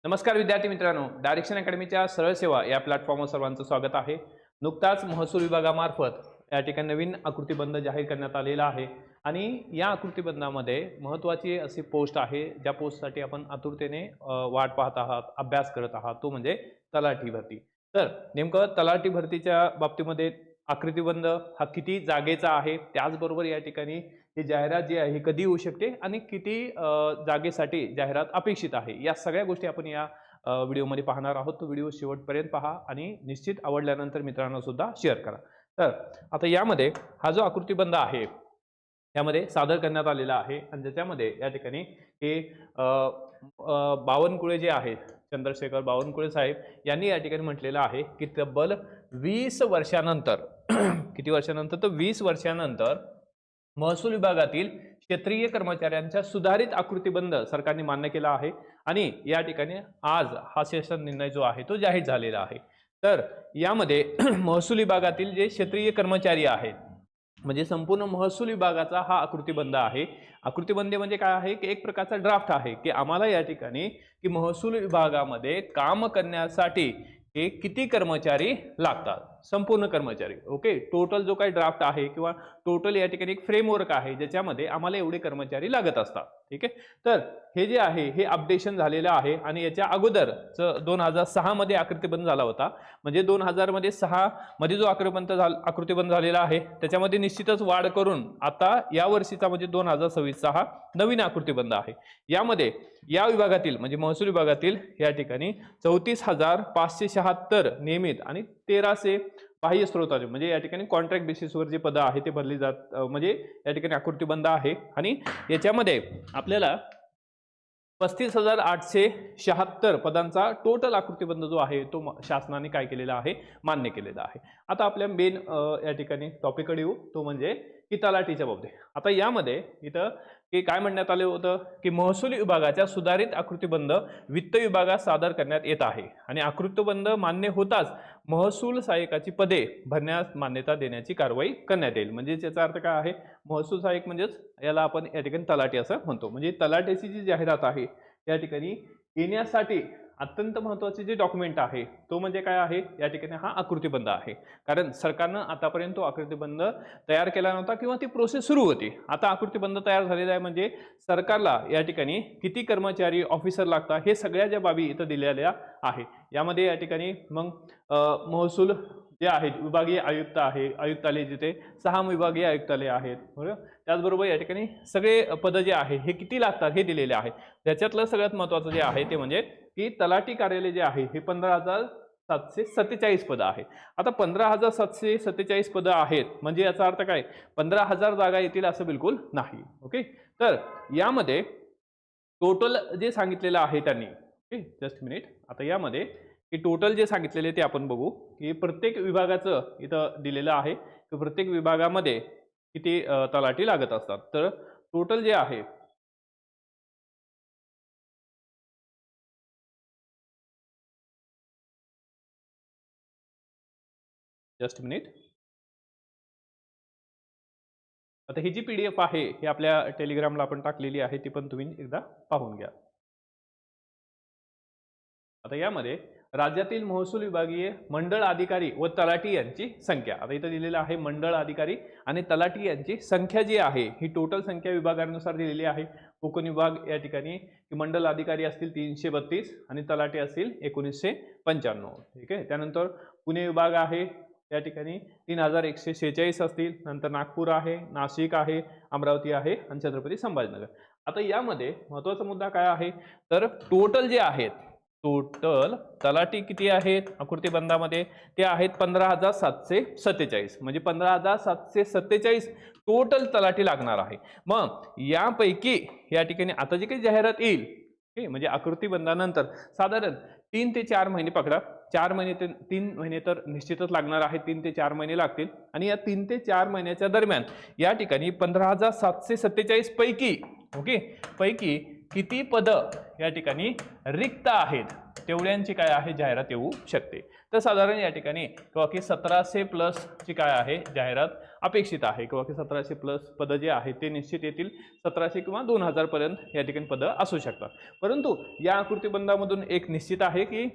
नमस्कार विद्यार्थी मित्रांनो, डायरेक्शन अकॅडमीच्या सरळ सेवा या प्लॅटफॉर्मवर सर्वांचं स्वागत आहे। नुकताच महसूल विभागामार्फत या ठिकाणी नवीन आकृतीबंध जाहीर करण्यात आलेला आहे आणि या आकृतीबंधामध्ये महत्त्वाची अशी पोस्ट आहे ज्या पोस्टसाठी आपण आतुरतेने वाट पाहत आहात, अभ्यास करत आहात, तो म्हणजे तलाठी भरती। तर नेमकं तलाठी भरतीच्या बाबतीमध्ये आकृतीबंध हा किती जागेचा आहे, त्याचबरोबर या ठिकाणी ही जाहिरात जी आहे कधी होऊ शकते आणि किती जागेसाठी जाहिरात अपेक्षित आहे, या सगळ्या गोष्टी आपण या व्हिडिओमध्ये पाहणार आहोत। तो व्हिडिओ शेवटपर्यंत पहा आणि निश्चित आवडल्यानंतर मित्रांना सुद्धा शेअर करा। तर आता यामध्ये हा जो आकृतीबंध आहे यामध्ये सादर करण्यात आलेला आहे आणि ज्याच्यामध्ये या ठिकाणी हे बावनकुळे जे आहेत, चंद्रशेखर बावनकुळे साहेब यांनी या ठिकाणी म्हटलेलं आहे की तब्बल 20 वर्षानंतर किती वर्षानंतर, तर 20 वर्षानंतर महसूल विभागातील क्षेत्रीय कर्मचाऱ्यांचा सुधारित आकृतीबंध सरकारने मान्य केला आहे आणि या ठिकाणी आज हा शासन निर्णय जो आहे तो जाहीर झालेला आहे। तर यामध्ये महसूल विभागातील जे क्षेत्रीय कर्मचारी आहेत म्हणजे संपूर्ण महसूल विभागाचा हा आकृतीबंध आहे। आकृतीबंध म्हणजे काय आहे की एक प्रकारचा ड्राफ्ट आहे की आम्हाला या ठिकाणी की महसूल विभागामध्ये काम करण्यासाठी हे किती कर्मचारी लागतात, संपूर्ण कर्मचारी। ओके, टोटल जो काही ड्राफ्ट आहे किंवा टोटल या ठिकाणी एक फ्रेमवर्क आहे ज्याच्यामध्ये आम्हाला एवढे कर्मचारी लागत असतात। ठीक आहे, तर हे जे आहे हे अपडेशन झालेलं आहे आणि याच्या अगोदर 2006 मध्ये आकृतीबंध झाला होता। म्हणजे 2006 मध्ये जो आकृतीबंध झालेला आहे त्याच्यामध्ये निश्चितच वाढ करून आता या वर्षीचा म्हणजे 2026 हा नवीन आकृतीबंध आहे। यामध्ये या विभागातील म्हणजे महसूल विभागातील या ठिकाणी 34,576 नियमित आणि 1300 बाह्य स्रोताचे म्हणजे या ठिकाणी कॉन्ट्रॅक्ट बेसिसवर जी पदं आहे ते भरली जात म्हणजे या ठिकाणी आकृतीबंध आहे आणि याच्यामध्ये आपल्याला 35,876 पदांचा टोटल आकृतीबंध जो आहे तो शासनाने काय केलेला आहे, मान्य केलेला आहे। आता आपल्या मेन या ठिकाणी टॉपिककडे येऊ, तो म्हणजे की तलाठीच्या बाबतीत। आता यामध्ये इथं की काय म्हणण्यात आले होतं की महसूल विभागाच्या सुधारित आकृतीबंध वित्त विभागात सादर करण्यात येत आहे आणि आकृतीबंध मान्य होताच महसूल सहाय्यकाची पदे भरण्यास मान्यता देण्याची कारवाई करण्यात येईल। म्हणजे याचा अर्थ काय आहे, महसूल सहाय्यक म्हणजेच याला आपण या ठिकाणी तलाठी असं म्हणतो। म्हणजे तलाठीची जी जाहिरात आहे या ठिकाणी येण्यासाठी अत्यंत महत्त्वाचे जे डॉक्युमेंट आहे तो म्हणजे काय आहे, या ठिकाणी हा आकृतीबंध आहे। कारण सरकारनं आतापर्यंत तो आकृतीबंध तयार केला नव्हता किंवा ती प्रोसेस सुरू होती। आता आकृतीबंध तयार झालेला आहे म्हणजे सरकारला या ठिकाणी किती कर्मचारी ऑफिसर लागतात हे सगळ्या ज्या बाबी इथं दिलेल्या आहे। यामध्ये या ठिकाणी मग महसूल जे आहेत विभागीय आयुक्त आहे, आयुक्तालय जिथे 6 विभागीय आयुक्तालय आहेत, बरोबर। त्याचबरोबर या ठिकाणी सगळे पद जे आहे हे किती लागतात हे दिलेले आहे। त्याच्यातलं सगळ्यात महत्त्वाचं जे आहे ते म्हणजे की तलाठी कार्यालय जे आहे हे 15,747 पदं आहेत। आता 15,747 पदं आहेत म्हणजे याचा अर्थ काय, 15,000 जागा येतील असं बिलकुल नाही। ओके, तर यामध्ये टोटल जे सांगितलेलं आहे त्यांनी, ओके जस्ट मिनिट, आता यामध्ये की टोटल जे सांगितलेले ते आपण बघू की प्रत्येक विभागाचं इथं दिलेलं आहे की प्रत्येक विभागामध्ये किती तलाठी लागत असतात। तर टोटल जे आहे जस्ट मिनिट, आता ही जी PDF आहे ही आपल्या टेलिग्रामला आपण टाकलेली आहे, ती पण तुम्ही एकदा पाहून घ्या। आता यामध्ये राज्यातील महसूल विभागीय मंडळ अधिकारी व तलाठी यांची संख्या, आता इथं दिलेलं आहे मंडळ अधिकारी आणि तलाठी यांची संख्या जी आहे ही टोटल संख्या विभागानुसार दिलेली आहे। कोकण विभाग या ठिकाणी मंडळ अधिकारी असतील 332 आणि तलाठी असतील 1995। ठीक आहे, त्यानंतर पुणे विभाग आहे या ठिकाणी 3,146 असतील, नंतर नागपूर आहे, नाशिक आहे, अमरावती आहे आणि छत्रपती संभाजीनगर। आता यामध्ये महत्त्वाचा मुद्दा काय आहे, तर टोटल जे आहेत, टोटल तलाठी किती आहेत आकृतीबंधामध्ये, ते आहेत 15,747 म्हणजे 15,747 टोटल तलाठी लागणार आहे। मग यापैकी या ठिकाणी आता जी काही जाहिरात येईल म्हणजे आकृतीबंधानंतर साधारण 3 ते 4 महिने पकडा, 4 महिने ते 3 महिने तर निश्चितच लागणार आहे, 3 ते 4 महिने लागतील आणि या 3 ते 4 महिन्याच्या दरम्यान या ठिकाणी 15,747 पैकी पैकी किती पदं या ठिकाणी रिक्त आहेत तेवढ्यांची काय आहे जाहिरात येऊ शकते. तर साधारण या ठिकाणी किंवा की 1700 प्लस ची काय आहे जाहिरात अपेक्षित आहे किंवा की 1700 प्लस पदं जे आहेत ते निश्चित येतील. 1700 किंवा 2000 पर्यंत या ठिकाणी पदं असू शकतात. परंतु या आकृतीबंधामधून एक निश्चित आहे की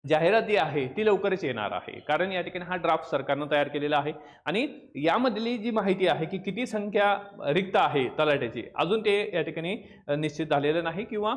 जाहिरात जी आहे ती लवकरच येणार आहे, कारण या ठिकाणी हा ड्राफ्ट सरकारनं तयार केलेला आहे आणि यामधली जी माहिती आहे की किती संख्या रिक्त आहे तलाठ्याची अजून ते या ठिकाणी निश्चित झालेलं नाही किंवा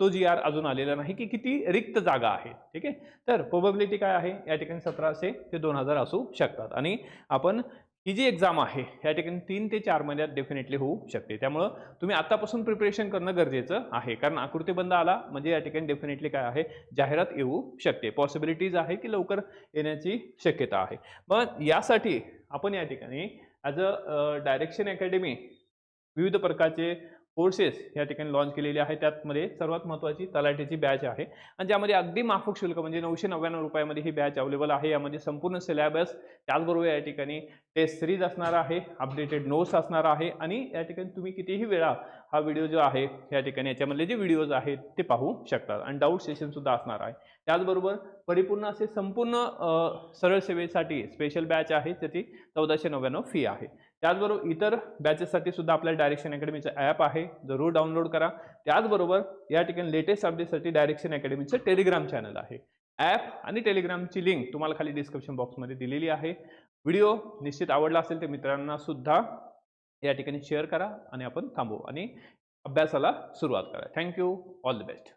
तो GR अजून आलेला नाही की किती रिक्त जागा आहेत. ठीक आहे, तर प्रोबॅबिलिटी काय आहे या ठिकाणी 1700 ते 2000 असू शकतात आणि आपण ही जी एक्झाम आहे या ठिकाणी 3 ते 4 महिन्यात डेफिनेटली होऊ शकते. त्यामुळं तुम्ही आतापासून प्रिपरेशन करणं गरजेचं आहे, कारण आकृतीबंध आला म्हणजे या ठिकाणी डेफिनेटली काय आहे जाहिरात येऊ शकते. पॉसिबिलिटीज आहे की लवकर येण्याची शक्यता आहे. मग यासाठी आपण या ठिकाणी ॲज अ डायरेक्शन अकॅडमी विविध प्रकारचे कोर्सेस या ठिकाणी लॉन्च केलेले आहे. त्यामध्ये सर्वात महत्त्वाची तलाठीची बॅच आहे आणि ज्यामध्ये अगदी माफक शुल्क म्हणजे 999 रुपयामध्ये ही बॅच अवेलेबल आहे. यामध्ये संपूर्ण सिलेबस, त्याचबरोबर या ठिकाणी टेस्ट सिरीज असणार आहे, अपडेटेड नोट्स असणार आहे आणि या ठिकाणी तुम्ही कितीही वेळा हा व्हिडिओ जो आहे या ठिकाणी याच्यामधले जे व्हिडिओज आहेत ते पाहू शकतात आणि डाऊट सेशन सुद्धा असणार आहे. त्याचबरोबर परिपूर्ण असे संपूर्ण सरळ सेवेसाठी स्पेशल बॅच आहे, त्याची 1499 फी आहे. त्याचबरोबर इतर बॅचेससाठी सुद्धा आपल्या डायरेक्शन अकॅडमीचं ॲप आहे, जरूर डाउनलोड करा. त्याचबरोबर या ठिकाणी लेटेस्ट अपडेटसाठी डायरेक्शन अकॅडमीचं टेलिग्राम चॅनल आहे. ॲप आणि टेलिग्रामची लिंक तुम्हाला खाली डिस्क्रिप्शन बॉक्समध्ये दिलेली आहे. व्हिडिओ निश्चित आवडला असेल तर मित्रांना सुद्धा या ठिकाणी शेअर करा आणि आपण थांबू आणि अभ्यासाला सुरुवात करा. थँक्यू. All the best.